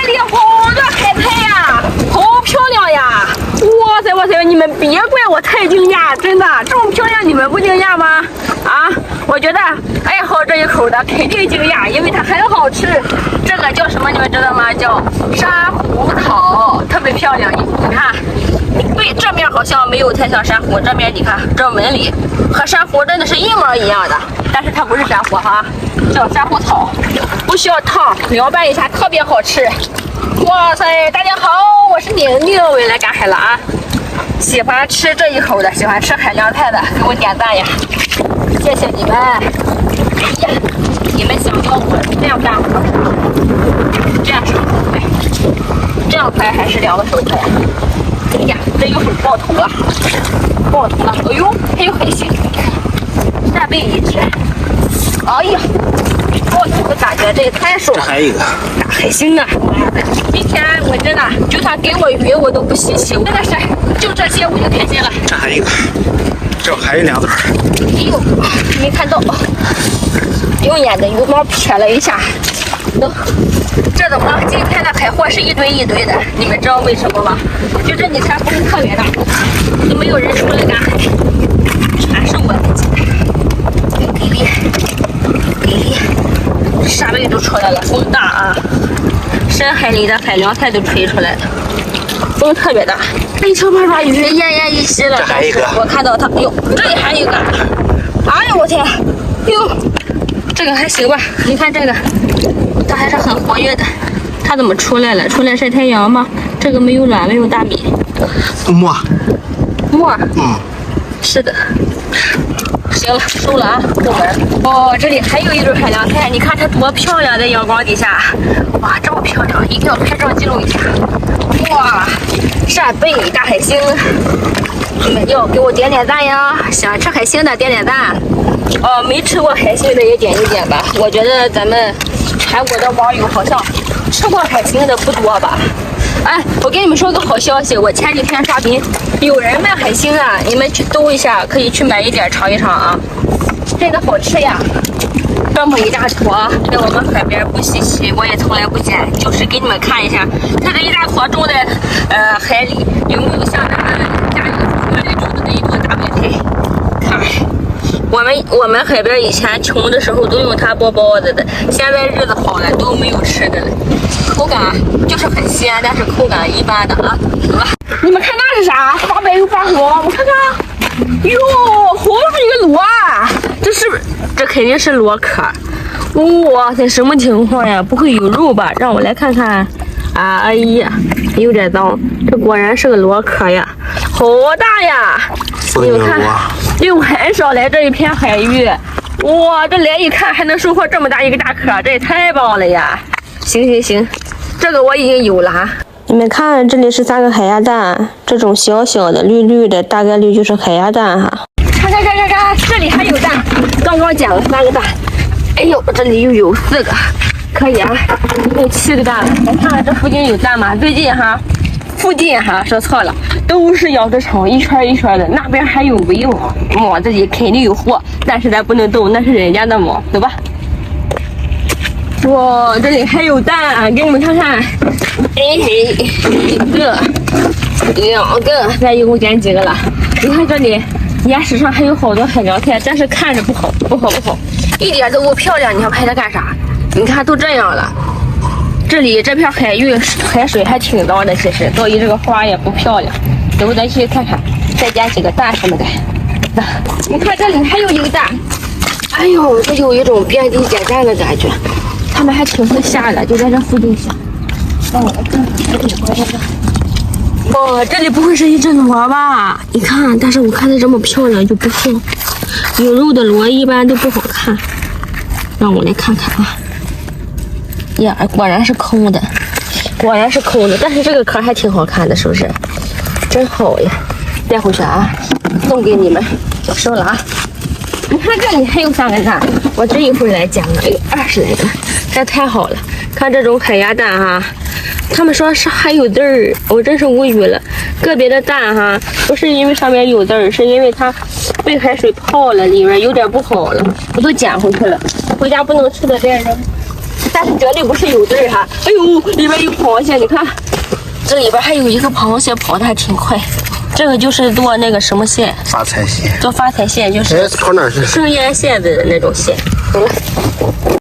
这里好多海苔呀，好漂亮呀！哇塞哇塞，你们别怪我太惊讶，真的这么漂亮，你们不惊讶吗？啊，我觉得爱好这一口的肯定惊讶，因为它很好吃。这个叫什么？你们知道吗？叫珊瑚草，特别漂亮。你看，对，这面好像没有太像珊瑚，这面你看这纹理和珊瑚真的是一模一样的，但是它不是珊瑚哈，叫珊瑚草，不需要烫，凉拌一下特别好吃。哇塞，大家好，我是宁宁，我又来赶海了啊！喜欢吃这一口的，喜欢吃海凉菜的，给我点赞呀！谢谢你们！哎呀，你们想要我这样干活，这样手快，这样快还是2个手快呀？哎呀，这一会儿爆头了，爆头了！哎呦，还有海星，扇贝一只。哎呀，爆头的感觉这也太爽了！这还有一个大海星呢！今天我真的，就算给我鱼我都不稀奇，真的是就这些我就开心了。这还有一个，这还有2对。哎呦，没看到，用眼的羽毛瞥了一下。这怎么了？今天的海货是一堆一堆的，你们知道为什么吗？就这几天风特别大，都没有人出来赶海，全是我自己的。给力，给力！沙贝都出来了，风大啊！深海里的海凉菜都吹出来了，风特别大。一条八爪鱼奄奄一息了。这还有一个，我看到它，哟，这里还有一个。哎呦我天，哟，这个还行吧？你看这个，它还是很活跃的。它怎么出来了？出来晒太阳吗？这个没有卵，没有大米。沫。沫。嗯，是的。行了，收了啊，出门。哦，这里还有一种海凉菜，你看它多漂亮，在阳光底下。哇，这么漂亮，一定要拍照记录一下。哇，扇贝、大海星，你们要给我点点赞呀！喜欢吃海星的点点赞。哦，没吃过海星的也点一点吧。我觉得咱们全国的网友好像吃过海星的不多吧。哎，我给你们说个好消息，我前几天刷屏，有人卖海星啊，你们去兜一下，可以去买一点尝一尝啊，真的好吃呀！这么一大坨，在我们海边不稀奇，我也从来不捡，就是给你们看一下，它这一大坨种在海里，有没有像咱们家里河里种的那一坨大白菜？看，我们海边以前穷的时候都用它剥包子的，现在日子好了都没有吃的了。口感就是很鲜，但是口感一般的啊。走吧，你们看那是啥？发白又发黄，我看看。哟，好大一个螺啊！这肯定是螺壳。哇塞，什么情况呀？不会有肉吧？让我来看看。哎呀，有点脏。这果然是个螺壳呀，好大呀！你们看，用很少来这一片海域。哇，这来一看还能收获这么大一个大壳，这也太棒了呀！行，这个我已经有了。你们看，这里是3个海鸭蛋，这种小小的绿绿的，大概率就是海鸭蛋哈。看，这里还有蛋，刚刚捡了3个蛋。哎呦，这里又有4个，可以啊，一共7个蛋了。我看看这附近有蛋吗？最近哈，附近哈说错了，都是养殖场一圈一圈的，那边还有围网，网子里肯定有货，但是咱不能动，那是人家的网，走吧。哇，这里还有蛋，给你们看看。哎，1个、2个，咱一共捡几个了？你看这里岩石上还有好多海凉菜，但是看着不好，一点都不漂亮。你要拍它干啥？你看都这样了。这里这片海域海水还挺脏的，其实所以这个花也不漂亮。走，咱去看看，再捡几个蛋什么的。你看这里还有一个蛋，哎呦，这有一种遍地捡蛋的感觉。他们还挺会下的，就在这附近下。让我来看看，哦，这里不会是一只螺吧？你看，但是我看它这么漂亮就不错。有肉的螺一般都不好看。让我来看看啊。呀，果然是空的，但是这个壳还挺好看的，是不是？真好呀！带回去啊，送给你们。我收了啊。你看这里还有3个蛋，我这一会儿来捡了，有20来个。这太好了，看这种海鸭蛋哈，他们说是还有籽儿，我真是无语了。个别的蛋哈，不是因为上面有籽儿，是因为它被海水泡了，里面有点不好了，我都捡回去了。回家不能吃的再扔。但是绝对不是有籽儿哈。哎呦，里边有螃蟹，你看，这里边还有一个螃蟹，跑得还挺快。这个就是做那个什么蟹？发财蟹。做发财蟹就是哎，跑哪去？生腌蟹的那种蟹。走了。